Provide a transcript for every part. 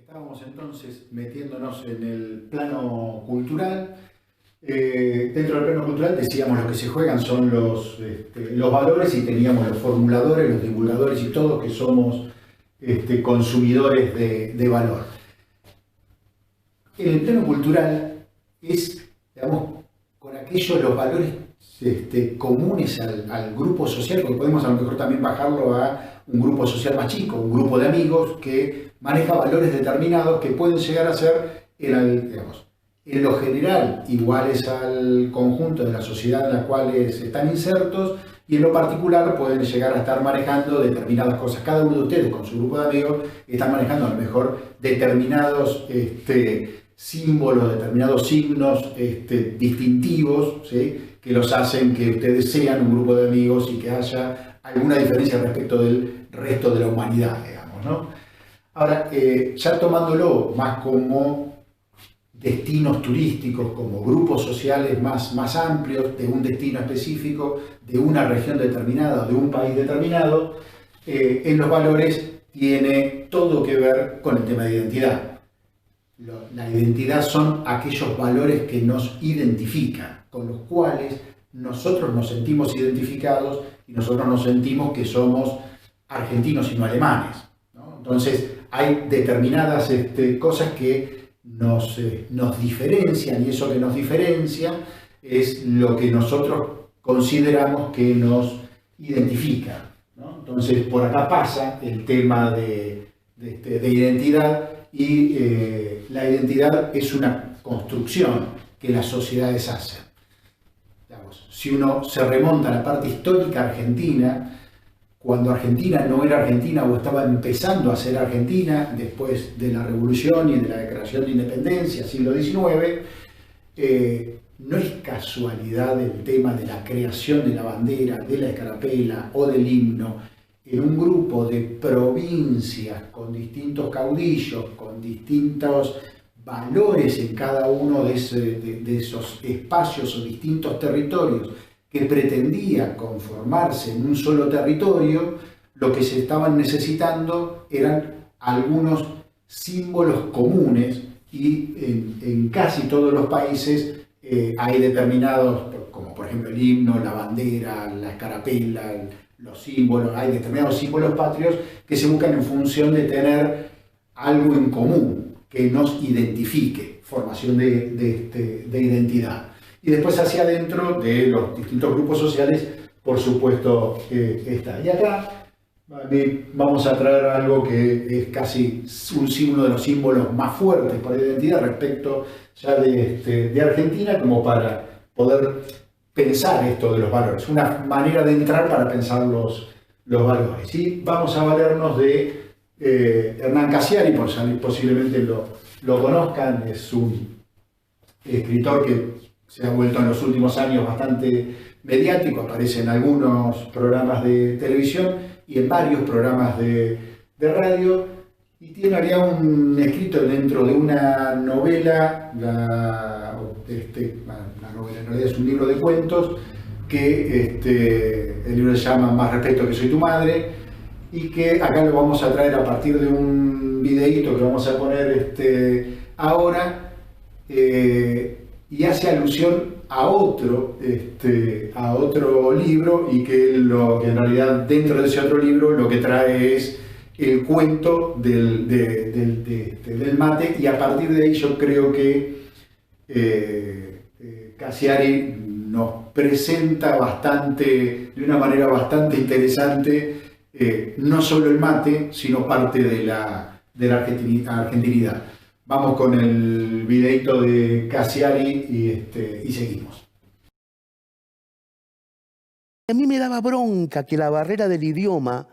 Estábamos entonces metiéndonos en el plano cultural. Dentro del plano cultural decíamos lo que se juegan son los valores y teníamos los formuladores, los divulgadores y todos que somos consumidores de valor. En el plano cultural es, digamos, con aquellos los valores comunes al grupo social, porque podemos a lo mejor también bajarlo a un grupo social más chico, un grupo de amigos que maneja valores determinados que pueden llegar a ser, en lo general, iguales al conjunto de la sociedad en la cual están insertos, y en lo particular pueden llegar a estar manejando determinadas cosas. Cada uno de ustedes con su grupo de amigos están manejando a lo mejor determinados símbolos, determinados signos distintivos, ¿sí?, que los hacen que ustedes sean un grupo de amigos y que haya alguna diferencia respecto del resto de la humanidad, digamos, ¿no? Ahora, ya tomándolo más como destinos turísticos, como grupos sociales más amplios de un destino específico, de una región determinada, de un país determinado, en los valores tiene todo que ver con el tema de identidad. La identidad son aquellos valores que nos identifican, con los cuales nosotros nos sentimos identificados y nosotros nos sentimos que somos argentinos y no alemanes, ¿no? Entonces hay determinadas cosas que nos diferencian, y eso que nos diferencia es lo que nosotros consideramos que nos identifica, ¿no? Entonces por acá pasa el tema de identidad, y la identidad es una construcción que las sociedades hacen. Digamos, si uno se remonta a la parte histórica argentina, cuando Argentina no era Argentina o estaba empezando a ser Argentina, después de la Revolución y de la Declaración de Independencia, siglo XIX, no es casualidad el tema de la creación de la bandera, de la escarapela o del himno en un grupo de provincias con distintos caudillos, con distintos valores en cada uno de esos espacios o distintos territorios que pretendía conformarse en un solo territorio. Lo que se estaban necesitando eran algunos símbolos comunes, y en casi todos los países hay determinados, como por ejemplo el himno, la bandera, la escarapela, los símbolos, hay determinados símbolos patrios que se buscan en función de tener algo en común que nos identifique, formación de identidad. Y después hacia adentro de los distintos grupos sociales, por supuesto, está. Y acá vamos a traer algo que es casi un símbolo de los símbolos más fuertes para la identidad respecto ya de Argentina, como para poder pensar esto de los valores, una manera de entrar para pensar los valores. Y vamos a valernos de Hernán Cassiari, posiblemente lo conozcan, es un escritor que se ha vuelto en los últimos años bastante mediático, aparece en algunos programas de televisión y en varios programas de radio, y tiene un escrito dentro de una novela, una novela, en realidad es un libro de cuentos, que el libro se llama Más respeto que soy tu madre, y que acá lo vamos a traer a partir de un videíto que vamos a poner ahora, y hace alusión a otro libro, y que en realidad dentro de ese otro libro lo que trae es el cuento del mate, y a partir de ahí yo creo que Cassiari nos presenta de una manera bastante interesante, no solo el mate, sino parte de la argentinidad. Vamos con el videito de Cassiari y seguimos. A mí me daba bronca que la barrera del idioma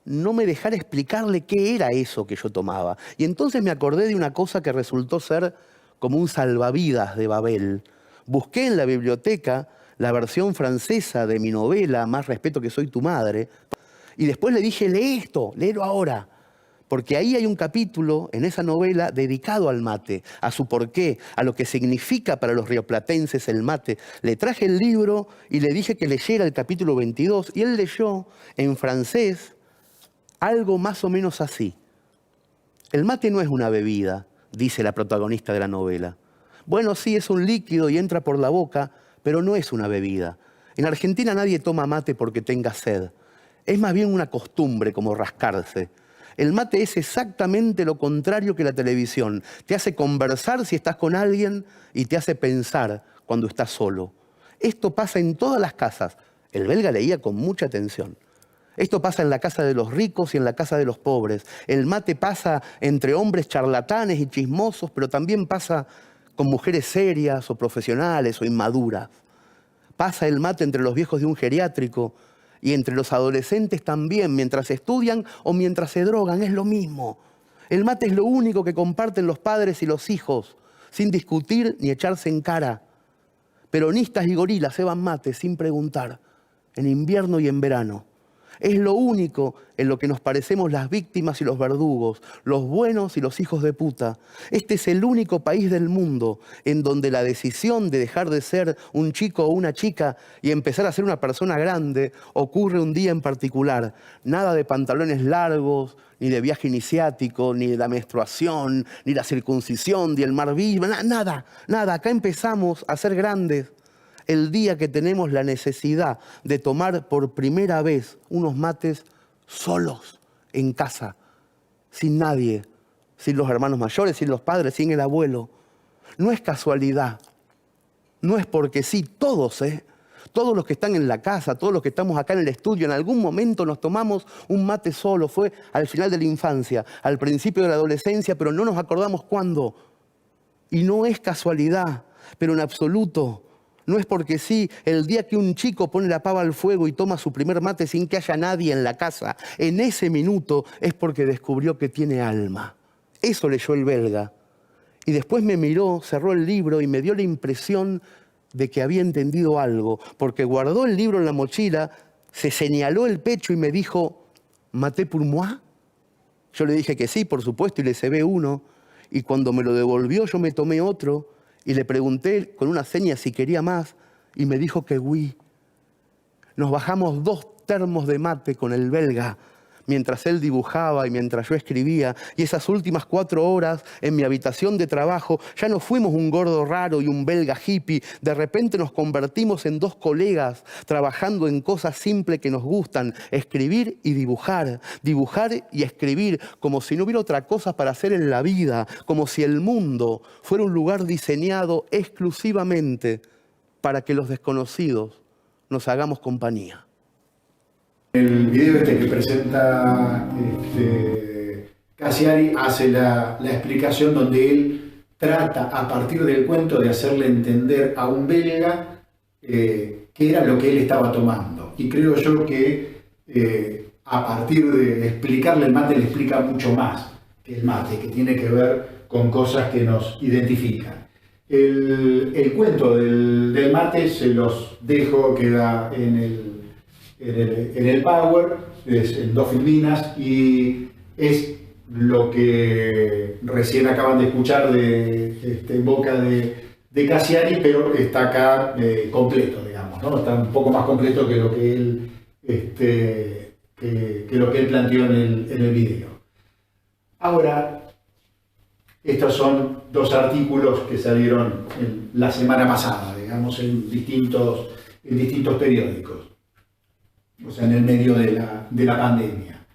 no me dejara explicarle qué era eso que yo tomaba. Y entonces me acordé de una cosa que resultó ser como un salvavidas de Babel. Busqué en la biblioteca la versión francesa de mi novela Más respeto que soy tu madre, y después le dije, lee esto, léelo ahora. Porque ahí hay un capítulo en esa novela dedicado al mate, a su porqué, a lo que significa para los rioplatenses el mate. Le traje el libro y le dije que leyera el capítulo 22, y él leyó en francés algo más o menos así. El mate no es una bebida, dice la protagonista de la novela. Bueno, sí, es un líquido y entra por la boca, pero no es una bebida. En Argentina nadie toma mate porque tenga sed. Es más bien una costumbre, como rascarse. El mate es exactamente lo contrario que la televisión. Te hace conversar si estás con alguien y te hace pensar cuando estás solo. Esto pasa en todas las casas. El belga leía con mucha atención. Esto pasa en la casa de los ricos y en la casa de los pobres. El mate pasa entre hombres charlatanes y chismosos, pero también pasa con mujeres serias o profesionales o inmaduras. Pasa el mate entre los viejos de un geriátrico y entre los adolescentes también, mientras estudian o mientras se drogan, es lo mismo. El mate es lo único que comparten los padres y los hijos, sin discutir ni echarse en cara. Peronistas y gorilas ceban mate sin preguntar, en invierno y en verano. Es lo único en lo que nos parecemos las víctimas y los verdugos, los buenos y los hijos de puta. Este es el único país del mundo en donde la decisión de dejar de ser un chico o una chica y empezar a ser una persona grande ocurre un día en particular. Nada de pantalones largos, ni de viaje iniciático, ni de la menstruación, ni la circuncisión, ni el mar vivo, nada. Acá empezamos a ser grandes el día que tenemos la necesidad de tomar por primera vez unos mates solos en casa, sin nadie, sin los hermanos mayores, sin los padres, sin el abuelo. No es casualidad, no es porque sí, todos los que están en la casa, todos los que estamos acá en el estudio, en algún momento nos tomamos un mate solo. Fue al final de la infancia, al principio de la adolescencia, pero no nos acordamos cuándo. Y no es casualidad, pero en absoluto. No es porque sí, el día que un chico pone la pava al fuego y toma su primer mate sin que haya nadie en la casa, en ese minuto es porque descubrió que tiene alma. Eso leyó el belga. Y después me miró, cerró el libro y me dio la impresión de que había entendido algo, porque guardó el libro en la mochila, se señaló el pecho y me dijo, ¿maté pour moi? Yo le dije que sí, por supuesto, y le cebé uno. Y cuando me lo devolvió, yo me tomé otro. Y le pregunté con una seña si quería más y me dijo que oui. Nos bajamos 2 termos de mate con el belga mientras él dibujaba y mientras yo escribía. Y esas últimas 4 horas en mi habitación de trabajo ya no fuimos un gordo raro y un belga hippie. De repente nos convertimos en 2 colegas trabajando en cosas simples que nos gustan. Escribir y dibujar. Dibujar y escribir como si no hubiera otra cosa para hacer en la vida. Como si el mundo fuera un lugar diseñado exclusivamente para que los desconocidos nos hagamos compañía. El video que presenta Cassiari hace la explicación donde él trata a partir del cuento de hacerle entender a un belga qué era lo que él estaba tomando. Y creo yo que a partir de explicarle el mate le explica mucho más que el mate, que tiene que ver con cosas que nos identifican. El cuento del mate se los dejo, queda en el Power, es en 2 filminas y es lo que recién acaban de escuchar en boca de Cassiari, pero está acá completo, digamos, ¿no? Está un poco más completo que lo que él, que lo que él planteó en el video. Ahora, estos son 2 artículos que salieron la semana pasada, digamos, en distintos periódicos. O sea, en el medio de la pandemia.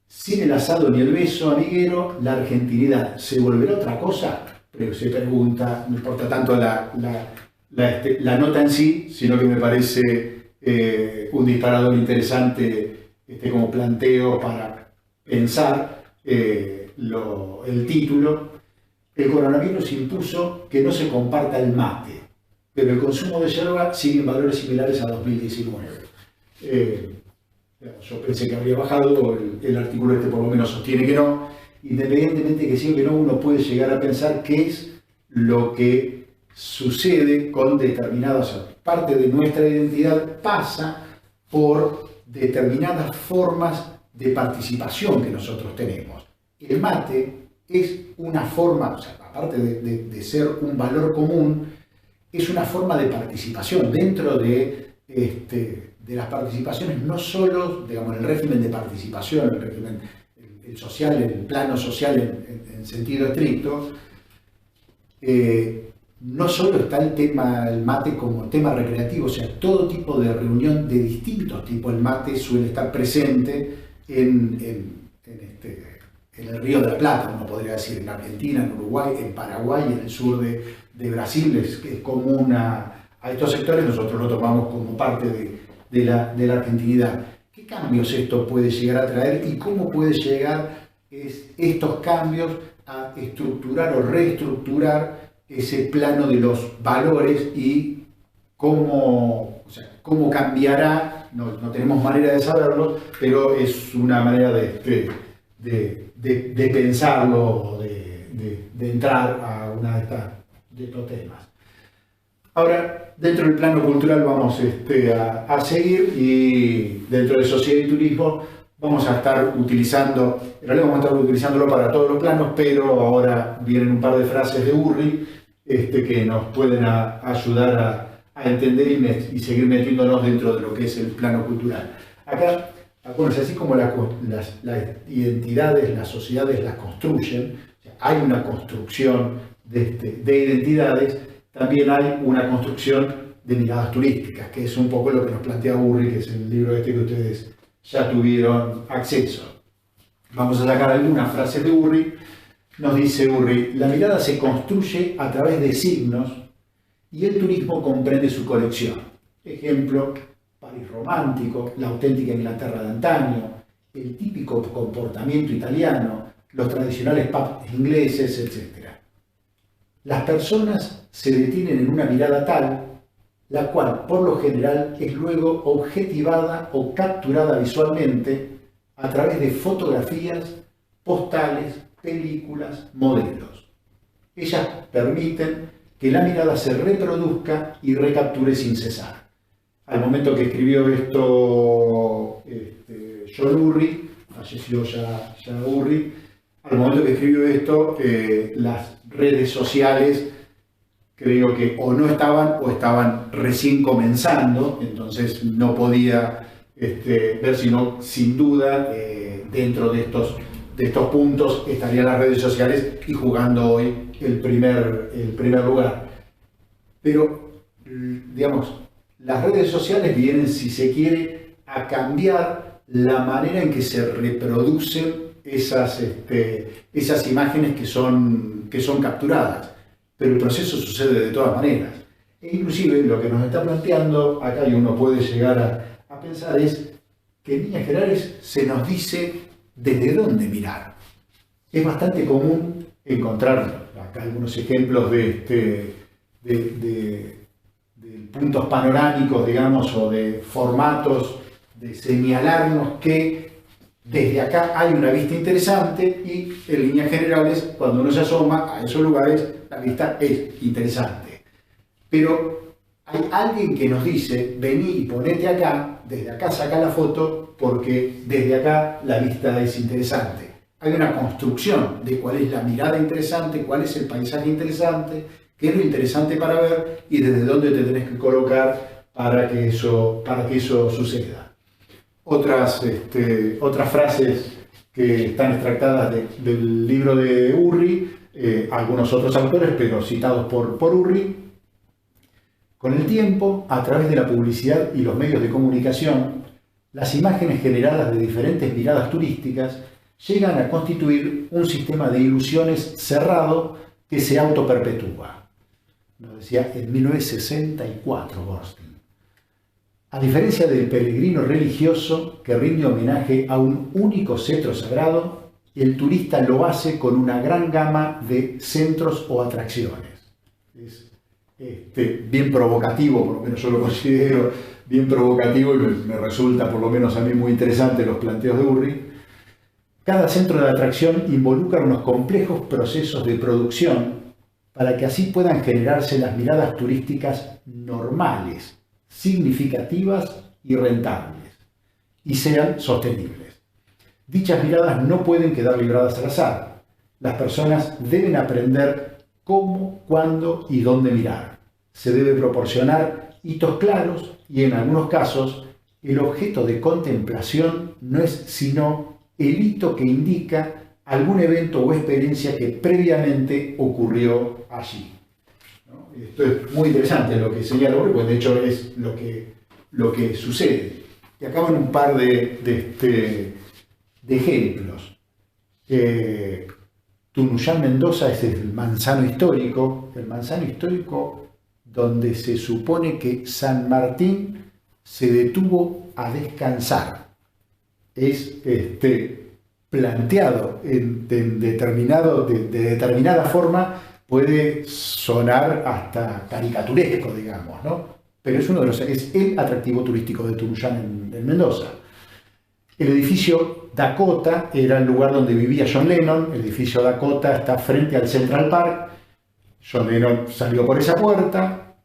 Sin el asado ni el beso amiguero, la argentinidad ¿se volverá otra cosa? Pero se pregunta, no importa tanto la nota en sí, sino que me parece un disparador interesante como planteo para pensar el título. El coronavirus impuso que no se comparta el mate, pero el consumo de yerba sigue en valores similares a 2019. Yo pensé que habría bajado, el artículo por lo menos sostiene que no. Independientemente que sí o que no, uno puede llegar a pensar qué es lo que sucede con determinadas parte de nuestra identidad pasa por determinadas formas de participación que nosotros tenemos. El mate es una forma, o sea, aparte de ser un valor común, es una forma de participación dentro de las participaciones, no solo, digamos, el régimen de participación, el social, el plano social en sentido estricto, no solo está el mate como tema recreativo, o sea, todo tipo de reunión de distintos tipos. El mate suele estar presente en el Río de la Plata, uno podría decir, en Argentina, en Uruguay, en Paraguay, en el sur de Brasil, es común a estos sectores. Nosotros lo tomamos como parte de la argentinidad. ¿Qué cambios esto puede llegar a traer y cómo puede llegar estos cambios a estructurar o reestructurar ese plano de los valores y cómo cambiará? No tenemos manera de saberlo, pero es una manera de pensarlo, de entrar a una de estos temas. Ahora, dentro del plano cultural vamos a seguir, y dentro de sociedad y turismo vamos a estar utilizando, en realidad vamos a estar utilizándolo para todos los planos, pero ahora vienen un par de frases de Urri que nos pueden ayudar a entender y seguir metiéndonos dentro de lo que es el plano cultural. Acá, bueno, así como las identidades, las sociedades las construyen, o sea, hay una construcción de identidades, también hay una construcción de miradas turísticas, que es un poco lo que nos plantea Urri, que es el libro que ustedes ya tuvieron acceso. Vamos a sacar algunas frases de Urri. Nos dice Urri: la mirada se construye a través de signos y el turismo comprende su colección. Ejemplo, París romántico, la auténtica Inglaterra de antaño, el típico comportamiento italiano, los tradicionales pubs ingleses, etc. Las personas se detienen en una mirada tal, la cual por lo general es luego objetivada o capturada visualmente a través de fotografías, postales, películas, modelos. Ellas permiten que la mirada se reproduzca y recapture sin cesar. Al momento que escribió esto John Urri, falleció ya Urri, al momento que escribió esto, las redes sociales creo que o no estaban o estaban recién comenzando, entonces no podía ver, sino sin duda dentro de estos puntos estarían las redes sociales y jugando hoy el primer lugar. Pero, digamos, las redes sociales vienen, si se quiere, a cambiar la manera en que se reproducen esas imágenes que son capturadas, pero el proceso sucede de todas maneras. E inclusive lo que nos está planteando acá, y uno puede llegar a pensar, es que en líneas generales se nos dice desde dónde mirar. Es bastante común encontrar acá algunos ejemplos de puntos panorámicos, digamos, o de formatos, de señalarnos que desde acá hay una vista interesante, y en líneas generales, cuando uno se asoma a esos lugares, la vista es interesante. Pero hay alguien que nos dice: vení y ponete acá, desde acá saca la foto, porque desde acá la vista es interesante. Hay una construcción de cuál es la mirada interesante, cuál es el paisaje interesante, qué es lo interesante para ver y desde dónde te tenés que colocar para que eso suceda. Otras frases que están extractadas del libro de Urri, algunos otros autores, pero citados por Urri. Con el tiempo, a través de la publicidad y los medios de comunicación, las imágenes generadas de diferentes miradas turísticas llegan a constituir un sistema de ilusiones cerrado que se autoperpetúa. Lo decía en 1964 Bernstein. A diferencia del peregrino religioso que rinde homenaje a un único cetro sagrado, el turista lo hace con una gran gama de centros o atracciones. Es bien provocativo, por lo menos yo lo considero bien provocativo, y me resulta, por lo menos a mí, muy interesante los planteos de Urri. Cada centro de atracción involucra unos complejos procesos de producción para que así puedan generarse las miradas turísticas normales, significativas y rentables, y sean sostenibles. Dichas miradas no pueden quedar libradas al azar. Las personas deben aprender cómo, cuándo y dónde mirar. Se debe proporcionar hitos claros y, en algunos casos, el objeto de contemplación no es sino el hito que indica algún evento o experiencia que previamente ocurrió allí. ¿No? Esto es muy interesante lo que señala Borges, pues de hecho es lo que sucede. Y acá van un par de ejemplos. Tunuyán Mendoza es el manzano histórico donde se supone que San Martín se detuvo a descansar. Es planteado de determinada forma, puede sonar hasta caricaturesco, digamos, ¿no? Pero es el atractivo turístico de Tunuyán en Mendoza. El edificio Dakota era el lugar donde vivía John Lennon. El edificio Dakota está frente al Central Park. John Lennon salió por esa puerta.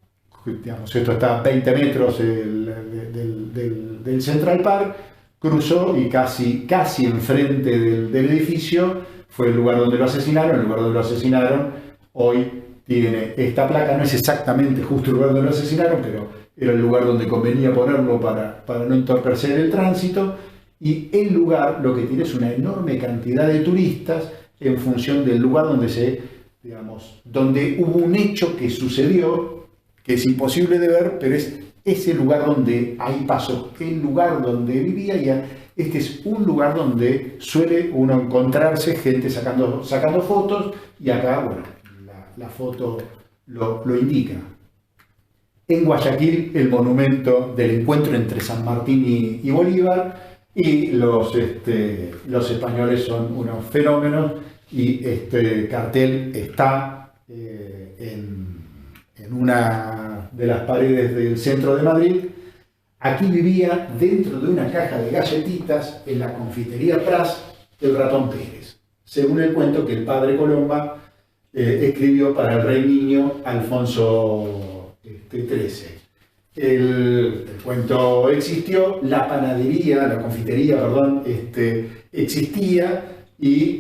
Digamos, esto está a 20 metros del Central Park. Cruzó y casi enfrente del edificio fue el lugar donde lo asesinaron. El lugar donde lo asesinaron hoy tiene esta placa. No es exactamente justo el lugar donde lo asesinaron, pero era el lugar donde convenía ponerlo para no entorpecer el tránsito. Y el lugar lo que tiene es una enorme cantidad de turistas en función del lugar donde hubo un hecho que sucedió, que es imposible de ver, pero es ese lugar donde ahí pasó, el lugar donde vivía, y este es un lugar donde suele uno encontrarse gente sacando fotos, y acá, bueno, la foto lo indica. En Guayaquil, el monumento del encuentro entre San Martín y Bolívar. Y los españoles son unos fenómenos, y este cartel está en una de las paredes del centro de Madrid. Aquí vivía, dentro de una caja de galletitas, en la confitería Pras, el ratón Pérez, según el cuento que el padre Colomba escribió para el rey niño Alfonso XIII. El cuento existió, la confitería, existía, y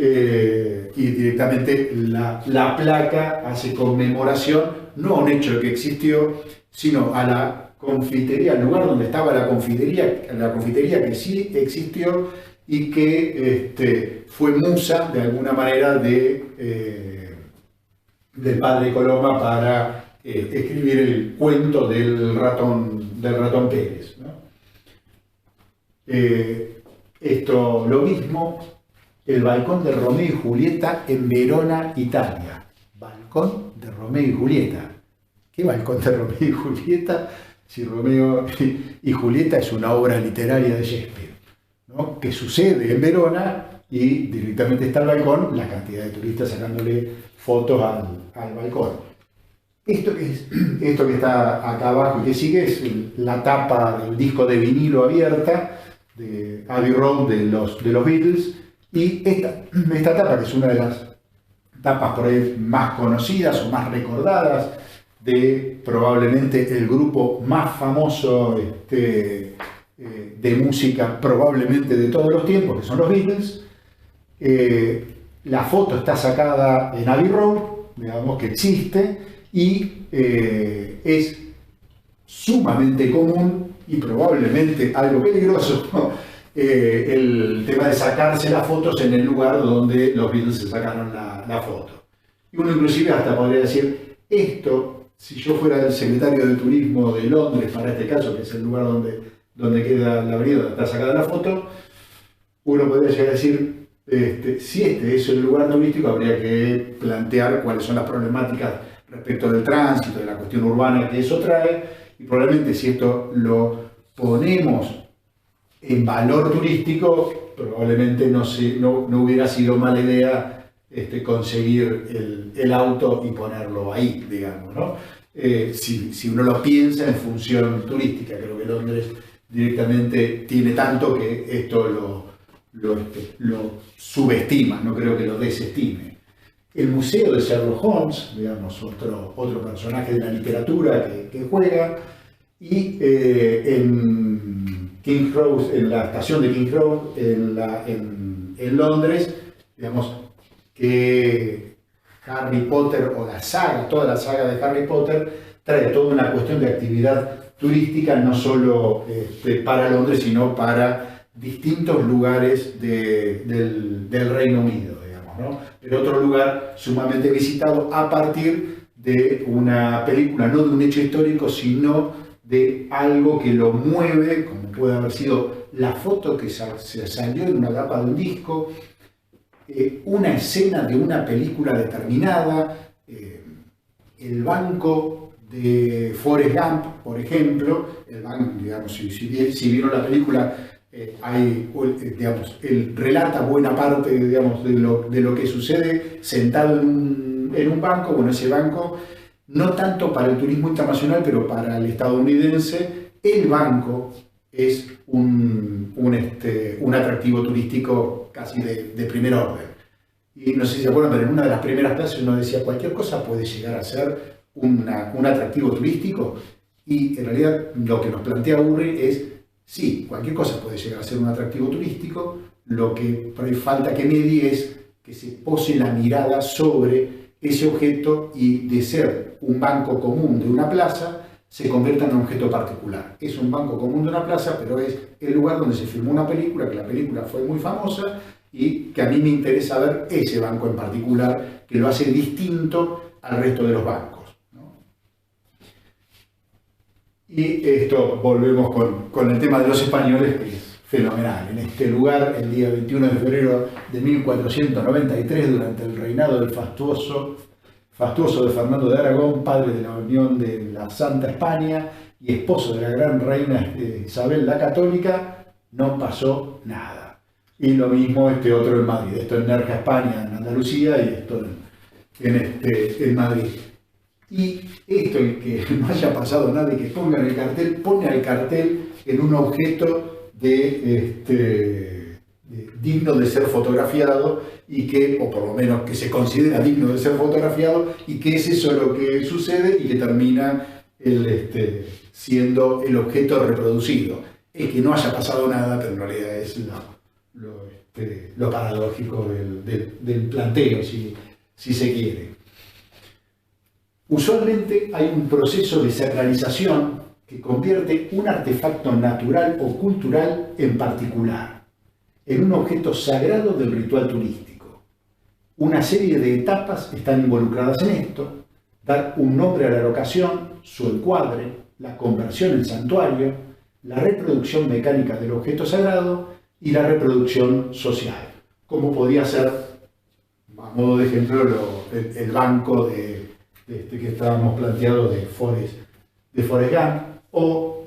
directamente la placa hace conmemoración, no a un hecho que existió, sino a la confitería, al lugar donde estaba la confitería que sí existió y que fue musa de alguna manera del padre Coloma para escribir el cuento del ratón Pérez, ¿no? Esto lo mismo, el balcón de Romeo y Julieta en Verona, Italia. Balcón de Romeo y Julieta. ¿Qué balcón de Romeo y Julieta? Si Romeo y Julieta es una obra literaria de Shakespeare, ¿no? Que sucede en Verona, y directamente está el balcón, la cantidad de turistas sacándole fotos al balcón. Esto que está acá abajo y que sigue es la tapa del disco de vinilo abierta de Abbey Road de los Beatles, y esta tapa, que es una de las tapas por ahí más conocidas o más recordadas de probablemente el grupo más famoso de música probablemente de todos los tiempos, que son los Beatles. La foto está sacada en Abbey Road, digamos que existe, y es sumamente común y probablemente algo peligroso, ¿no? El tema de sacarse las fotos en el lugar donde los Beatles se sacaron la foto. Y uno inclusive hasta podría decir, esto, si yo fuera el secretario de Turismo de Londres, para este caso, que es el lugar donde queda la avenida donde está sacada la foto, uno podría llegar a decir, si este es el lugar turístico, habría que plantear cuáles son las problemáticas respecto del tránsito, de la cuestión urbana que eso trae, y probablemente si esto lo ponemos en valor turístico, probablemente no hubiera sido mala idea conseguir el auto y ponerlo ahí, digamos, ¿no? Si uno lo piensa en función turística, creo que Londres directamente tiene tanto que esto lo subestima, no creo que lo desestime. El museo de Sherlock Holmes, digamos, otro personaje de la literatura que juega, y en King's Cross, en la estación de King's Cross, en Londres, digamos, que Harry Potter, o toda la saga de Harry Potter, trae toda una cuestión de actividad turística, no solo para Londres, sino para distintos lugares del Reino Unido, digamos, ¿no? Pero otro lugar sumamente visitado a partir de una película, no de un hecho histórico, sino de algo que lo mueve, como puede haber sido la foto que se salió en una tapa de un disco, una escena de una película determinada, el banco de Forrest Gump, por ejemplo, el banco, digamos, si vieron la película, digamos, él relata buena parte, digamos, de lo que sucede sentado en un banco. Bueno, ese banco, no tanto para el turismo internacional, pero para el estadounidense, el banco es un atractivo turístico casi de primer orden. Y no sé si se acuerdan, pero en una de las primeras clases uno decía, cualquier cosa puede llegar a ser un atractivo turístico, y en realidad lo que nos plantea Urri es, sí, cualquier cosa puede llegar a ser un atractivo turístico, lo que por ahí falta que medie es que se pose la mirada sobre ese objeto y de ser un banco común de una plaza se convierta en un objeto particular. Es un banco común de una plaza, pero es el lugar donde se filmó una película, que la película fue muy famosa y que a mí me interesa ver ese banco en particular, que lo hace distinto al resto de los bancos, ¿no? Y esto, volvemos con el tema de los españoles, que es fenomenal. En este lugar, el día 21 de febrero de 1493, durante el reinado del fastuoso de Fernando de Aragón, padre de la Unión de la Santa España y esposo de la gran reina Isabel la Católica, no pasó nada. Y lo mismo otro en Madrid. Esto en Nerja, España, en Andalucía, y esto en Madrid. Y esto, el que no haya pasado nada y que pongan el cartel, pone al cartel en un objeto digno de ser fotografiado, y que, o por lo menos que se considera digno de ser fotografiado, y que es eso lo que sucede y que termina siendo el objeto reproducido. Es que no haya pasado nada, pero en realidad es lo paradójico del planteo, si se quiere. Usualmente hay un proceso de sacralización que convierte un artefacto natural o cultural en particular en un objeto sagrado del ritual turístico. Una serie de etapas están involucradas en esto: dar un nombre a la locación, su encuadre, la conversión en santuario, la reproducción mecánica del objeto sagrado y la reproducción social, como podía ser, a modo de ejemplo, el banco que estábamos planteando de Forrest Gump, o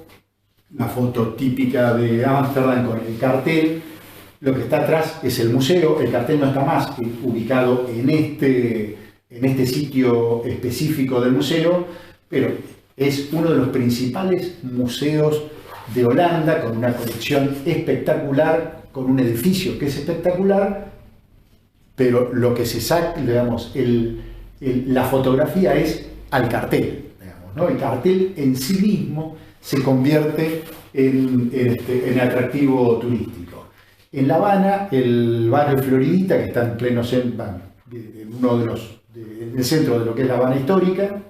la foto típica de Ámsterdam con el cartel. Lo que está atrás es el museo. El cartel no está más ubicado en este sitio específico del museo, pero es uno de los principales museos de Holanda, con una colección espectacular, con un edificio que es espectacular, pero lo que se saca, digamos, la fotografía es al cartel, digamos, ¿no? El cartel en sí mismo se convierte en atractivo turístico. En La Habana, el barrio Floridita, que está en pleno centro, en el centro de lo que es La Habana histórica,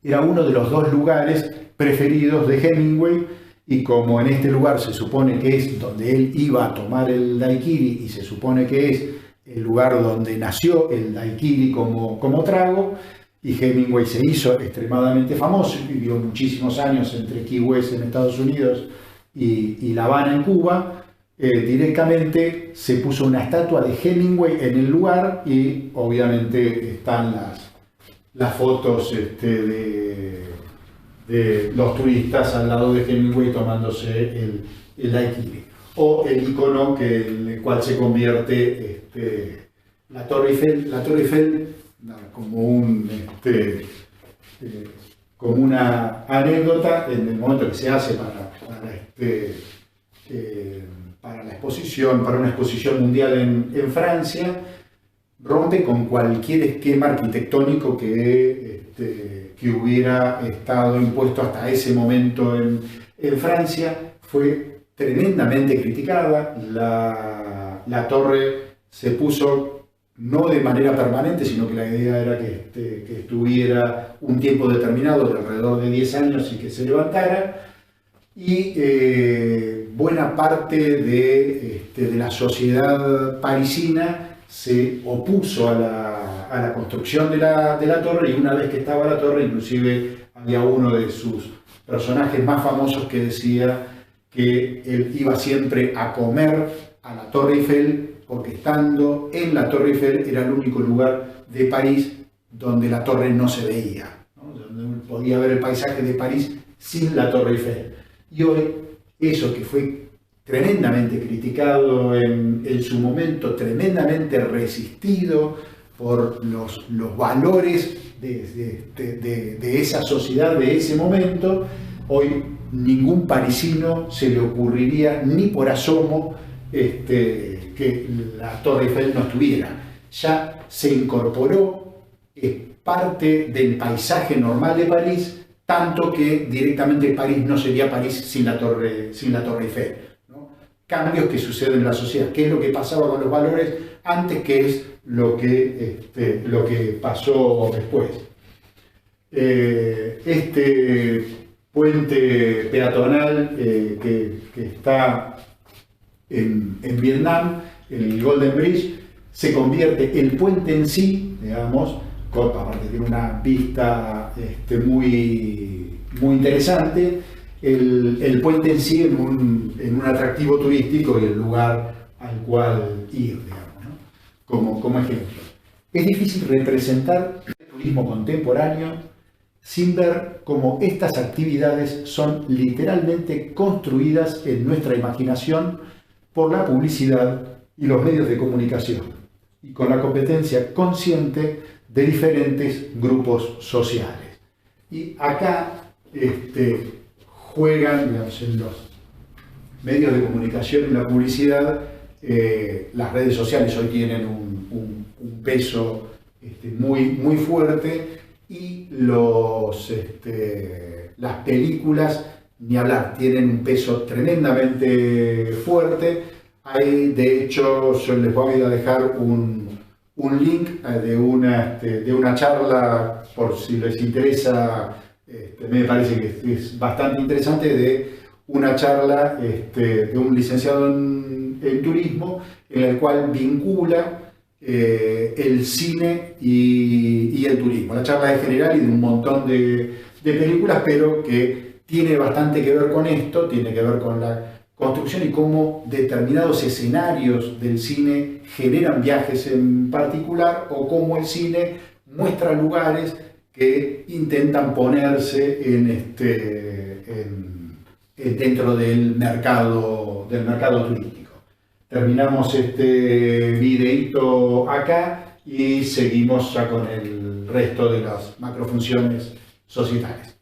era uno de los dos lugares preferidos de Hemingway, y como en este lugar se supone que es donde él iba a tomar el daiquiri y se supone que es el lugar donde nació el daiquiri como trago, y Hemingway se hizo extremadamente famoso, vivió muchísimos años entre Key West en Estados Unidos y La Habana en Cuba. Directamente se puso una estatua de Hemingway en el lugar, y obviamente están las fotos de los turistas al lado de Hemingway tomándose el daiquiri, o el icono en el cual se convierte la Torre Eiffel, como una anécdota en el momento que se hace para una exposición mundial en Francia. Rompe con cualquier esquema arquitectónico que hubiera estado impuesto hasta ese momento en Francia. Fue tremendamente criticada. La torre se puso no de manera permanente, sino que la idea era que estuviera un tiempo determinado, de alrededor de 10 años, y que se levantara. y buena parte de la sociedad parisina se opuso a la construcción de la torre, y una vez que estaba la torre, inclusive había uno de sus personajes más famosos que decía que él iba siempre a comer a la Torre Eiffel, porque estando en la Torre Eiffel era el único lugar de París donde la torre no se veía, ¿no? Donde uno podía ver el paisaje de París sin la Torre Eiffel. Y hoy eso que fue tremendamente criticado en su momento, tremendamente resistido por los valores de esa sociedad, de ese momento, hoy ningún parisino se le ocurriría ni por asomo que la Torre Eiffel no estuviera. Ya se incorporó, es parte del paisaje normal de París, tanto que directamente París no sería París sin la Torre Eiffel, ¿no? Cambios que suceden en la sociedad. ¿Qué es lo que pasaba con los valores antes? ¿Qué es lo que pasó después? Este puente peatonal que está en Vietnam, el Golden Bridge, se convierte, el puente en sí, digamos, aparte tiene una vista muy interesante, el puente en sí en un atractivo turístico y el lugar al cual ir, digamos, ¿no? Como ejemplo. Es difícil representar el turismo contemporáneo sin ver cómo estas actividades son literalmente construidas en nuestra imaginación por la publicidad y los medios de comunicación, y con la competencia consciente de diferentes grupos sociales. Y acá juegan, digamos, en los medios de comunicación y la publicidad, las redes sociales hoy tienen un peso muy fuerte, y las películas, ni hablar, tienen un peso tremendamente fuerte. Hay, de hecho, yo les voy a dejar un link de una charla, por si les interesa, me parece que es bastante interesante, de una charla de un licenciado en turismo, en el cual vincula el cine y el turismo. La charla es general y de un montón de películas, pero que tiene bastante que ver con esto, tiene que ver con la construcción y cómo determinados escenarios del cine generan viajes en particular, o cómo el cine muestra lugares que intentan ponerse dentro del mercado turístico. Terminamos este videíto acá y seguimos ya con el resto de las macrofunciones societales.